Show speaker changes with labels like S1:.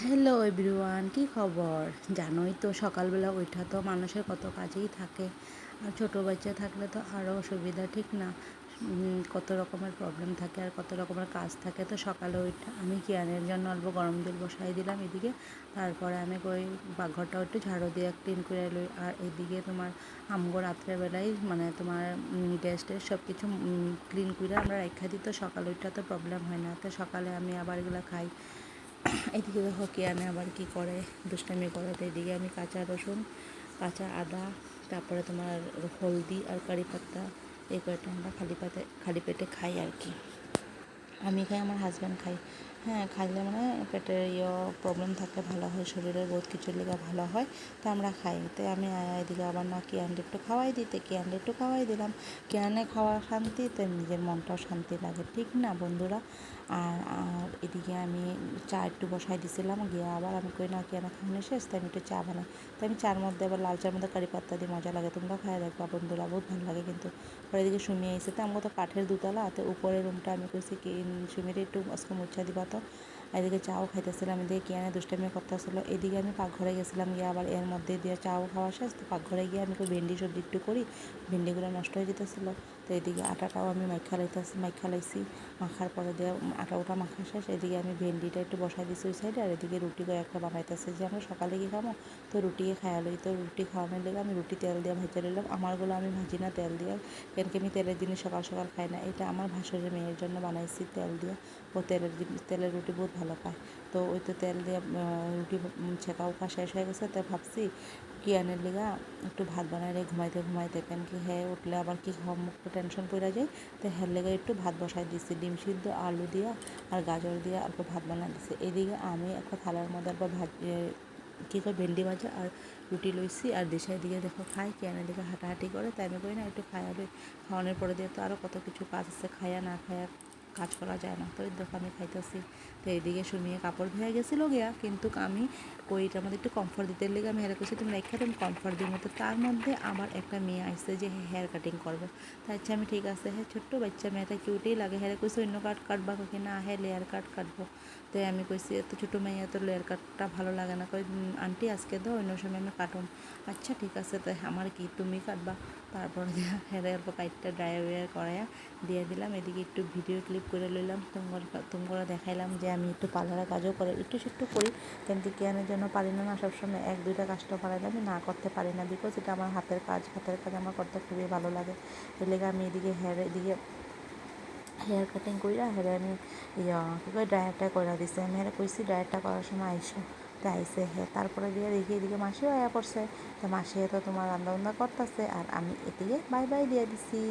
S1: Hello everyone, কী খবর? জানোই তো সকালবেলা ওইটা তো মানুষের কত কাজেই থাকে। আর ছোটো বাচ্চা থাকলে তো আরও অসুবিধা, ঠিক না? কত রকমের প্রবলেম থাকে আর কত রকমের কাজ থাকে। তো সকালে ওইটা আমি কিয়ানের জন্য অল্প গরম জল বসাই দিলাম এদিকে। তারপরে আমি ওই পাকঘরটা একটু ঝাড়ু দিয়ে ক্লিন করে লই। আর এদিকে তোমার আমগো রাত্রেবেলায় মানে তোমার গ্যাস ট্যাস সব কিছু ক্লিন করে আমরা রাখা দিই, তো সকালে ওইটা তো প্রবলেম হয় না। তো সকালে আমি আবার এগুলো খাই। এদিকে দেখো কিয়ানে আবার কি করে, দুষ্টামি করে। তো এদিকে আমি কাঁচা রসুন, কাঁচা আদা, তারপরে তোমার হলদি আর কারি পাতা, এই কয়টা আমরা খালি পেটে খাই আর কি। আমি খাই, আমার হাজব্যান্ড খাই। হ্যাঁ, খাইলে মানে পেটের প্রবলেম থাকলে ভালো হয়, শরীরের বহুত কিছুর লেগে ভালো হয়। তো আমরা খাই। তো আমি এদিকে আবার না কিয়ানকে একটু খাওয়াই দিতে, কিয়ানকে একটু খাওয়াই দিলাম। কিয়ানে খাওয়া শান্তি, তো নিজের মনটাও শান্তি লাগে, ঠিক না বন্ধুরা? আর এদিকে আমি চা একটু বসাই দিছিলাম, গিয়ে আবার আমি কই না কিয়ানে খাওয়ানো শেষ, তাই আমি একটু চা বানাই। তো আমি চার মধ্যে আবার লাল চার মধ্যে কারি পাত্তা দিয়ে মজা লাগে, তোমরা খাই দেখবা বন্ধুরা, বহুত ভালো লাগে কিন্তু। পরে এদিকে সুমি আইসে, তো আমাকে তো কাঠের দুতলা, তো উপরের রুমটা আমি কইছি কি সুমিরে একটু আজকে মুছা দিবা। তো এদিকে চাও খাইতেছিলাম, এদিকে কিয়ানে দুষ্টামি করতেছিল। এদিকে আমি পাকঘরে গেছিলাম, গিয়ে আবার এর মধ্যে দিয়ে চাও খাওয়া শেষ। তো পাকঘরে গিয়ে আমি ভেন্ডি সবজি একটু করি, ভেন্ডিগুলো নষ্ট হয়ে যেতেছিলো। তো এদিকে আটাটাও আমি মাইখা লাইছি। মাখার পরে দিয়ে আটা ওটা মাখা শেষ। এদিকে আমি ভেন্ডিটা একটু বসাই দিচ্ছি ওই সাইডে, আর এদিকে রুটি কয়েকটা বানাইতেছি, যে আমরা সকালে কি খাবো, তো রুটি খাওয়া লই। তো রুটি খাওয়ানোর লেগে আমি রুটি তেল দিয়ে ভাজা নিলাম। আমারগুলো আমি ভাজি না তেল দিয়ে, কেন কি আমি তেলের জিনিস সকাল সকাল খাই না। এটা আমার ভাসুরের মেয়ের জন্য বানাইছি তেল দিয়ে। ও তেলের রুটি বহুত ভালো পায়। তো ওই তো তেল দিয়ে রুটি ছেঁকা উকা শেষ হয়ে গেছে। তো ভাবছি কিয়ানের লিগা একটু ভাত বানাইলে ঘুমাইতে ঘুমাইতে, কেন কি হ্যাঁ উঠলে আবার কি খাওয়া মুখটা টেনশন পড়ে যায়। তো হ্যার লেগে একটু ভাত বসাই দিচ্ছি, ডিম সিদ্ধ আলু দিয়া আর গাজর দিয়া অল্প ভাত বানাই দিচ্ছি। এদিকে আমি একটা থালার মধ্যে অল্প কী করে ভেন্ডি ভাজা আর রুটি লইছি, আর দেশের দিকে দেখো খাই, কিয়ানের দিকে হাঁটাহাঁটি করে। তাই আমি করি না একটু খাওয়া খাওয়ানোর পরে দিয়ে তো আরও কত কিছু কাজ আছে, খায়া না খায়া কাজ করা যায় না। তো এই দেখো আমি খাইতেছি। তো এইদিকে শুনিয়ে কাপড় ভেঙে গেছিলো গিয়া, কিন্তু আমি ওইটার মধ্যে একটু কমফর্ট দিতে লেগে আমি হেরে করছি তুমি রেখা তুমি কমফর্ট দিই মতো। তার মধ্যে আবার একটা মেয়ে আসছে যে হেয়ার কাটিং করবো। তাই আচ্ছা আমি ঠিক আছে, হ্যাঁ ছোট্ট বাচ্চা মেয়েটা কিউটেই লাগে, হেরে কইছে অন্য কাট কাটবা, কি না হ্যাঁ লেয়ার কাট কাটবো। তো আমি কইছি এত ছোটো মেয়ে তো লেয়ার কাটটা ভালো লাগে না। কই আন্টি আজকে দাও, অন্য সময় আমি কাটুন। আচ্ছা ঠিক আছে, তাই আমার কি তুমি কাটবা। তারপর হেরে অল্প কাইটটা ড্রাই করাইয়া দিয়ে দিলাম। এদিকে একটু ভিডিও ক্লিপ করে লইলাম, তোমরা দেখাইলাম যে আমি একটু পার্লারের কাজও করে একটু করি, কিন্তু কেয়ানের জন্য পারি না, না সবসময় এক দুইটা কাজটা পারাইলে আমি না করতে পারি না, বিকজ এটা আমার হাতের কাজ আমার করতে খুবই ভালো লাগে। এর লেগে আমি এদিকে হেয়ার কাটিং কইরা হেরে আমি কী করে ড্রায়ারটা করে দিছি। আমি হেরে কইছি ড্রায়ারটা করার সময় আইসো, তো আইসে হ্যাঁ। তারপরে দিয়ে দেখি এদিকে মাসিও আয়া পড়ছে। তো মাসি তো তোমার রান্না বান্না করতেছে, আর আমি এদিকে বাই বাই দিয়ে দিছি।